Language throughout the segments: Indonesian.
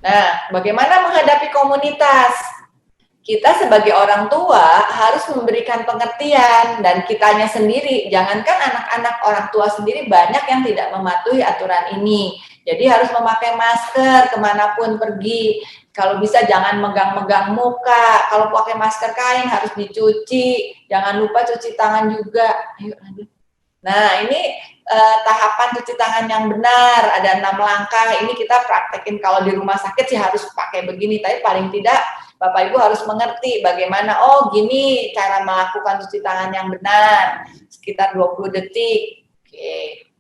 Nah, bagaimana menghadapi komunitas? Kita sebagai orang tua harus memberikan pengertian, dan kitanya sendiri, jangankan anak-anak, orang tua sendiri banyak yang tidak mematuhi aturan ini. Jadi harus memakai masker kemanapun pergi. Kalau bisa jangan megang-megang muka. Kalau pakai masker kain harus dicuci. Jangan lupa cuci tangan juga. Ayo lanjut. Nah, ini tahapan cuci tangan yang benar, ada 6 langkah. Ini kita praktekin kalau di rumah sakit sih harus pakai begini, tapi paling tidak Bapak Ibu harus mengerti bagaimana, oh gini cara melakukan cuci tangan yang benar, sekitar 20 detik. Oke.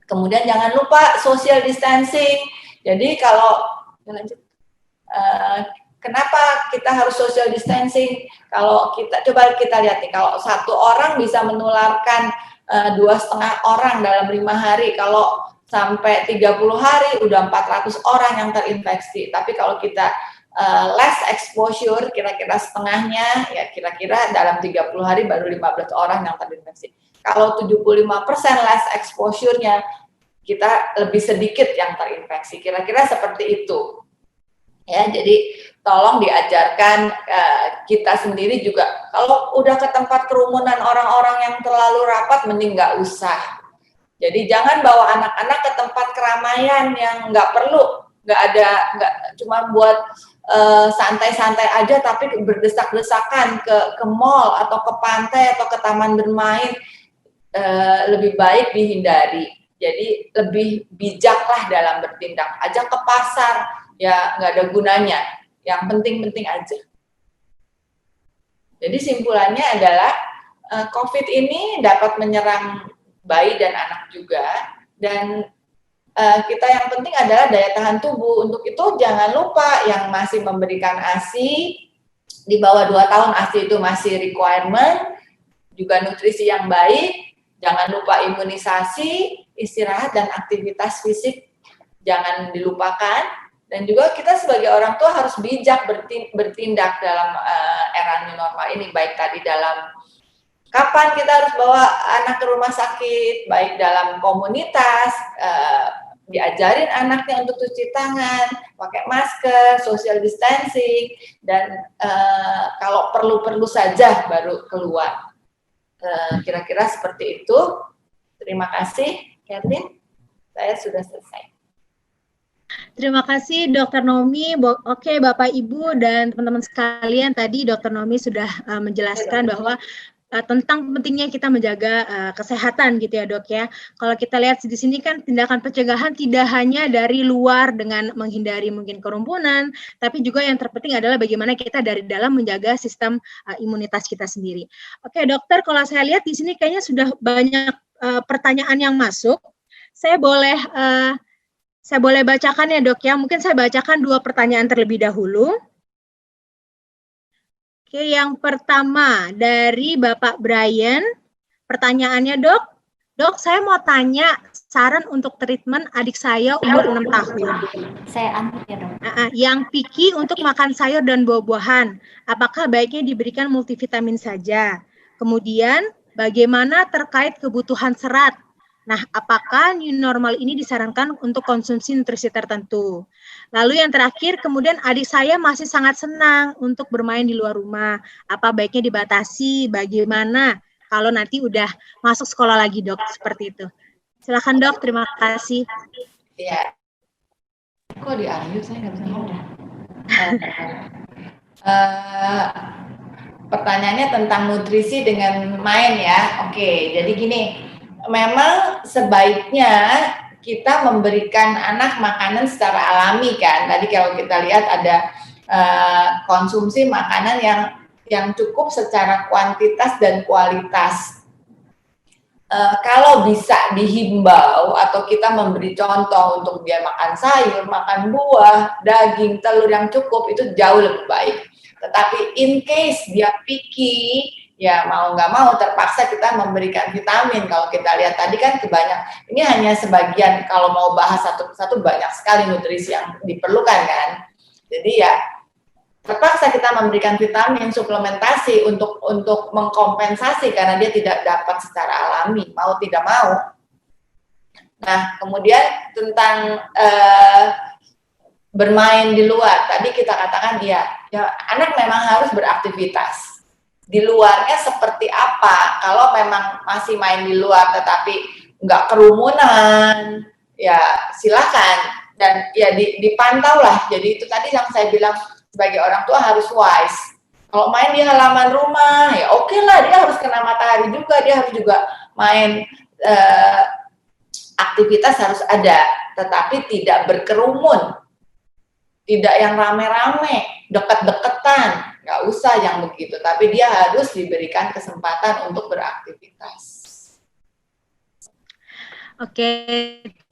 Kemudian jangan lupa social distancing. Jadi kalau lanjut, kenapa kita harus social distancing? Kalau kita coba kita lihat nih, kalau satu orang bisa menularkan 2,5 orang dalam 5 hari, kalau sampai 30 hari udah 400 orang yang terinfeksi. Tapi kalau kita less exposure, kira-kira setengahnya, ya kira-kira dalam 30 hari baru 15 orang yang terinfeksi. Kalau 75% less exposure-nya, kita lebih sedikit yang terinfeksi. Kira-kira seperti itu. Ya, jadi tolong diajarkan kita sendiri juga. Kalau udah ke tempat kerumunan orang-orang yang terlalu rapat, mending nggak usah. Jadi jangan bawa anak-anak ke tempat keramaian yang nggak perlu, nggak cuma buat santai-santai aja, tapi berdesak-desakan ke mall atau ke pantai atau ke taman bermain, lebih baik dihindari. Jadi lebih bijaklah dalam bertindak. Ajak ke pasar, ya nggak ada gunanya. Yang penting-penting aja. Jadi simpulannya adalah COVID ini dapat menyerang bayi dan anak juga, dan kita yang penting adalah daya tahan tubuh. Untuk itu jangan lupa yang masih memberikan ASI di bawah 2 tahun, ASI itu masih requirement, juga nutrisi yang baik, jangan lupa imunisasi, istirahat dan aktivitas fisik jangan dilupakan, dan juga kita sebagai orang tua harus bijak bertindak dalam era new normal ini, baik tadi dalam kapan kita harus bawa anak ke rumah sakit, baik dalam komunitas, diajarin anaknya untuk cuci tangan, pakai masker, social distancing, dan kalau perlu-perlu saja baru keluar. Kira-kira seperti itu. Terima kasih, Catherine. Saya sudah selesai. Terima kasih Dr. Nomi. Oke Bapak Ibu dan teman-teman sekalian, tadi Dr. Nomi sudah menjelaskan bahwa tentang pentingnya kita menjaga kesehatan gitu ya Dok ya. Kalau kita lihat di sini kan tindakan pencegahan tidak hanya dari luar dengan menghindari mungkin kerumunan, tapi juga yang terpenting adalah bagaimana kita dari dalam menjaga sistem imunitas kita sendiri. Oke dokter, kalau saya lihat di sini kayaknya sudah banyak pertanyaan yang masuk. Saya boleh bacakan ya Dok ya. Mungkin saya bacakan 2 pertanyaan terlebih dahulu. Oke, yang pertama dari Bapak Brian, pertanyaannya Dok, saya mau tanya saran untuk treatment adik saya umur 6 tahun. Saya unmute ya Dok. Yang picky untuk makan sayur dan buah-buahan, apakah baiknya diberikan multivitamin saja? Kemudian, bagaimana terkait kebutuhan serat? Nah, apakah new normal ini disarankan untuk konsumsi nutrisi tertentu? Lalu yang terakhir, kemudian adik saya masih sangat senang untuk bermain di luar rumah. Apa baiknya dibatasi? Bagaimana kalau nanti udah masuk sekolah lagi, Dok? Seperti itu. Silakan, Dok. Terima kasih. Ya. Kok di-unmute? Saya nggak bisa ngomong. Pertanyaannya tentang nutrisi dengan main ya. Oke, jadi gini. Memang sebaiknya kita memberikan anak makanan secara alami kan. Tadi kalau kita lihat ada konsumsi makanan yang cukup secara kuantitas dan kualitas. Kalau bisa dihimbau atau kita memberi contoh untuk dia makan sayur, makan buah, daging, telur yang cukup, itu jauh lebih baik. Tetapi in case dia picky, ya mau nggak mau terpaksa kita memberikan vitamin. Kalau kita lihat tadi kan ini hanya sebagian, kalau mau bahas satu persatu banyak sekali nutrisi yang diperlukan kan. Jadi ya terpaksa kita memberikan vitamin suplementasi untuk mengkompensasi karena dia tidak dapat secara alami, mau tidak mau. Nah, kemudian tentang bermain di luar, tadi kita katakan ya anak memang harus beraktivitas. Di luarnya seperti apa? Kalau memang masih main di luar tetapi nggak kerumunan, ya silakan. Dan ya dipantau lah. Jadi itu tadi yang saya bilang sebagai orang tua harus wise. Kalau main di halaman rumah, ya oke lah, dia harus kena matahari juga, dia harus juga main, aktivitas harus ada, tetapi tidak berkerumun. Tidak yang rame-rame, deket-deketan, nggak usah yang begitu. Tapi dia harus diberikan kesempatan untuk beraktivitas. Oke,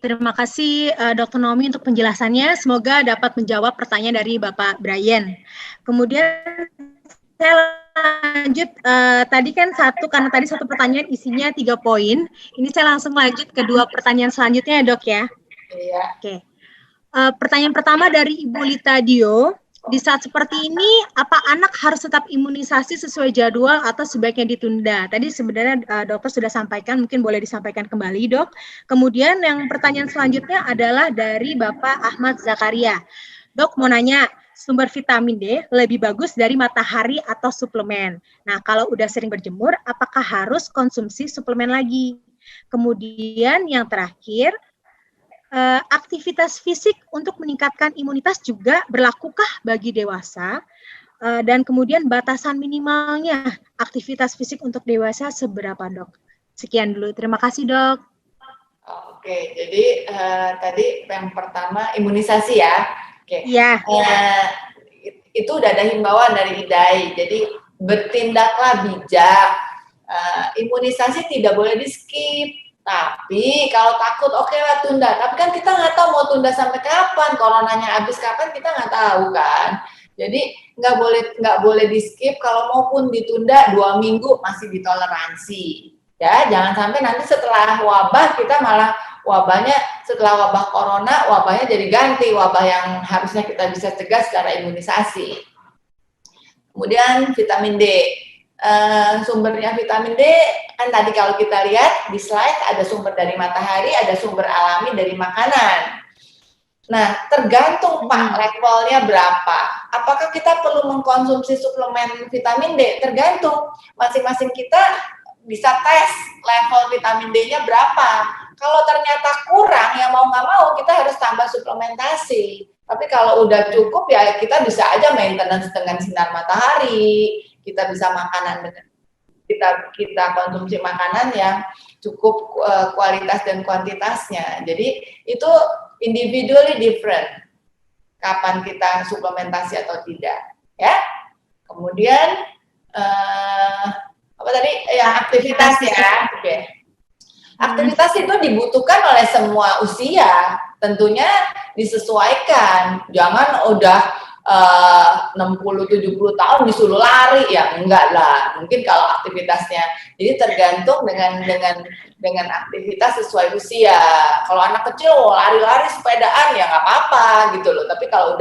terima kasih Dr. Naomi untuk penjelasannya. Semoga dapat menjawab pertanyaan dari Bapak Brian. Kemudian saya lanjut, tadi kan karena tadi satu pertanyaan isinya 3 poin. Ini saya langsung lanjut ke 2 pertanyaan selanjutnya ya, Dok ya. Iya. Oke. Pertanyaan pertama dari Ibu Lita Dio, di saat seperti ini, apa anak harus tetap imunisasi sesuai jadwal atau sebaiknya ditunda? Tadi sebenarnya dokter sudah sampaikan, mungkin boleh disampaikan kembali, Dok. Kemudian yang pertanyaan selanjutnya adalah dari Bapak Ahmad Zakaria. Dok, mau nanya, sumber vitamin D lebih bagus dari matahari atau suplemen? Nah, kalau udah sering berjemur, apakah harus konsumsi suplemen lagi? Kemudian yang terakhir, aktivitas fisik untuk meningkatkan imunitas juga berlakukah bagi dewasa? Dan kemudian batasan minimalnya aktivitas fisik untuk dewasa seberapa, Dok? Sekian dulu. Terima kasih, Dok. Oke, jadi tadi yang pertama imunisasi ya. Oke. Iya. Itu udah ada himbauan dari IDAI. Jadi bertindaklah bijak. Imunisasi tidak boleh di-skip. Tapi kalau takut oke lah tunda. Tapi kan kita nggak tahu mau tunda sampai kapan. Coronanya habis kapan kita nggak tahu kan. Jadi nggak boleh di skip. Kalau maupun ditunda 2 minggu masih ditoleransi. Ya jangan sampai nanti setelah wabah kita malah wabahnya setelah wabah corona wabahnya jadi ganti wabah yang harusnya kita bisa cegah secara imunisasi. Kemudian vitamin D. Sumbernya vitamin D kan tadi kalau kita lihat di slide ada sumber dari matahari, ada sumber alami dari makanan. Nah, tergantung Pak levelnya berapa. Apakah kita perlu mengkonsumsi suplemen vitamin D? Tergantung. Masing-masing kita bisa tes level vitamin D-nya berapa. Kalau ternyata kurang, ya mau nggak mau kita harus tambah suplementasi. Tapi kalau udah cukup ya kita bisa aja maintenance dengan sinar matahari. Kita bisa makanan dengan kita konsumsi makanan yang cukup kualitas dan kuantitasnya. Jadi itu individually different. Kapan kita suplementasi atau tidak, ya. Kemudian apa tadi? Yang aktivitas ya. Oke. Aktivitas itu dibutuhkan oleh semua usia. Tentunya disesuaikan. Jangan udah 60-70 tahun disuruh lari ya enggak lah, mungkin kalau aktivitasnya jadi tergantung dengan aktivitas sesuai usia. Kalau anak kecil lari-lari sepedaan ya nggak apa-apa gitu loh, tapi kalau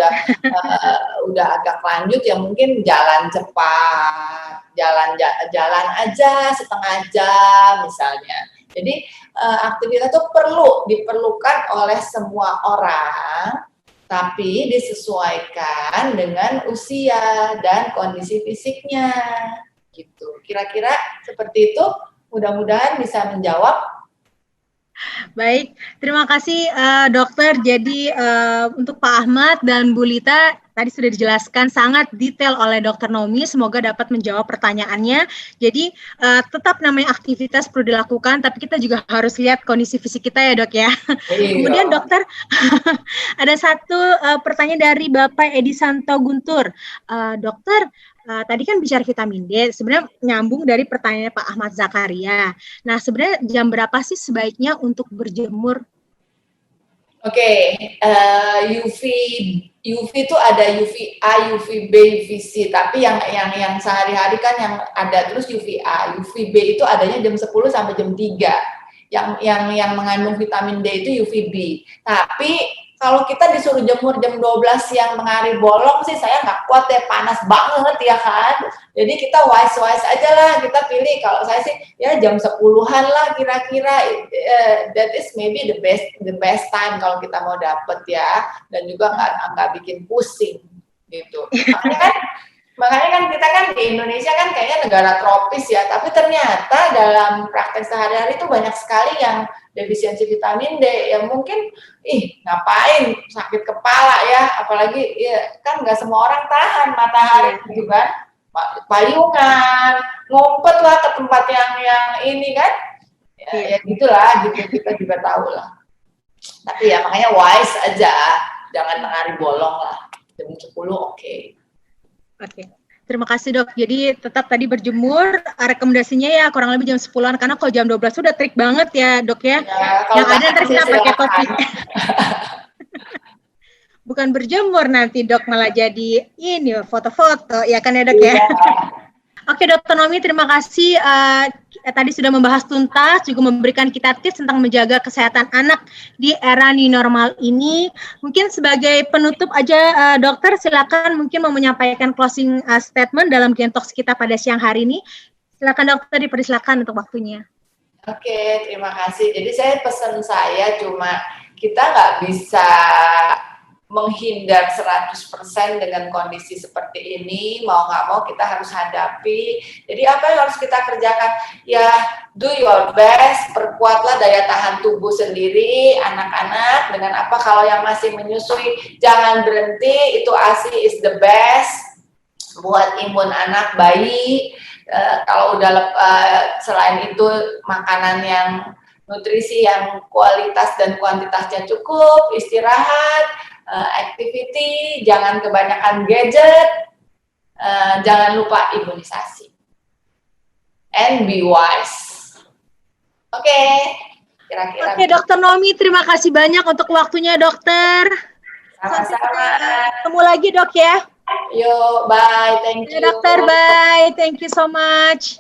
udah agak lanjut ya mungkin jalan cepat, jalan aja setengah jam misalnya. Jadi aktivitas itu diperlukan oleh semua orang, tapi disesuaikan dengan usia dan kondisi fisiknya, gitu. Kira-kira seperti itu, mudah-mudahan bisa menjawab. Baik, terima kasih dokter. Jadi untuk Pak Ahmad dan Bu Lita, tadi sudah dijelaskan sangat detail oleh Dr. Naomi, semoga dapat menjawab pertanyaannya. Jadi tetap namanya aktivitas perlu dilakukan, tapi kita juga harus lihat kondisi fisik kita ya dok ya. Kemudian dokter, ada satu pertanyaan dari Bapak Edi Santo Guntur. Dokter, tadi kan bicara vitamin D, sebenarnya nyambung dari pertanyaan Pak Ahmad Zakaria. Nah, sebenarnya jam berapa sih sebaiknya untuk berjemur? Oke, UV itu ada UVA, UVB, UVC, tapi yang sehari-hari kan yang ada terus UVA, UVB itu adanya jam 10 sampai jam 3. Yang mengandung vitamin D itu UVB. Tapi kalau kita disuruh jemur jam 12 siang tengah hari bolong sih saya nggak kuat ya, panas banget ya kan. Jadi kita wise aja lah, kita pilih, kalau saya sih ya jam 10-an lah kira-kira, that is maybe the best time kalau kita mau dapet ya, dan juga nggak bikin pusing gitu. Makanya kan kita kan di Indonesia kan kayaknya negara tropis ya, tapi ternyata dalam praktek sehari-hari itu banyak sekali yang defisiensi vitamin D, ya mungkin ngapain sakit kepala ya, apalagi ya kan nggak semua orang tahan matahari gitu kan, payungan, ngumpet lah ke tempat yang ini kan, ya gitulah gitu, kita juga tahu lah. Tapi ya makanya wise aja, jangan tengah hari bolong lah, jam 10 oke. Oke, terima kasih dok. Jadi tetap tadi berjemur, rekomendasinya ya kurang lebih jam 10-an, karena kalau jam 12 sudah trik banget ya dok ya. Yang ada ntar kita pakai topi. Bukan berjemur nanti dok, malah jadi ini foto-foto, ya kan ya dok ya. Oke Dokter Nomi, terima kasih tadi sudah membahas tuntas, juga memberikan kita tips tentang menjaga kesehatan anak di era new normal ini. Mungkin sebagai penutup aja dokter, silakan mungkin mau menyampaikan closing statement dalam Gentox kita pada siang hari ini. Silakan dokter, dipersilakan untuk waktunya. Oke, terima kasih. Jadi pesan saya cuma kita nggak bisa menghindar 100% dengan kondisi seperti ini, mau nggak mau kita harus hadapi. Jadi apa yang harus kita kerjakan? Ya, do your best, perkuatlah daya tahan tubuh sendiri, anak-anak, dengan apa, kalau yang masih menyusui, jangan berhenti, itu ASI is the best, buat imun anak, bayi. Kalau udah selain itu, makanan yang nutrisi yang kualitas dan kuantitasnya cukup, istirahat, activity, jangan kebanyakan gadget, jangan lupa imunisasi, and be wise. Oke, kira-kira. Oke, Dokter Nomi, terima kasih banyak untuk waktunya dokter. Sama-sama. Ketemu lagi dok ya. Yuk, bye, thank you. Dokter, bye, thank you so much.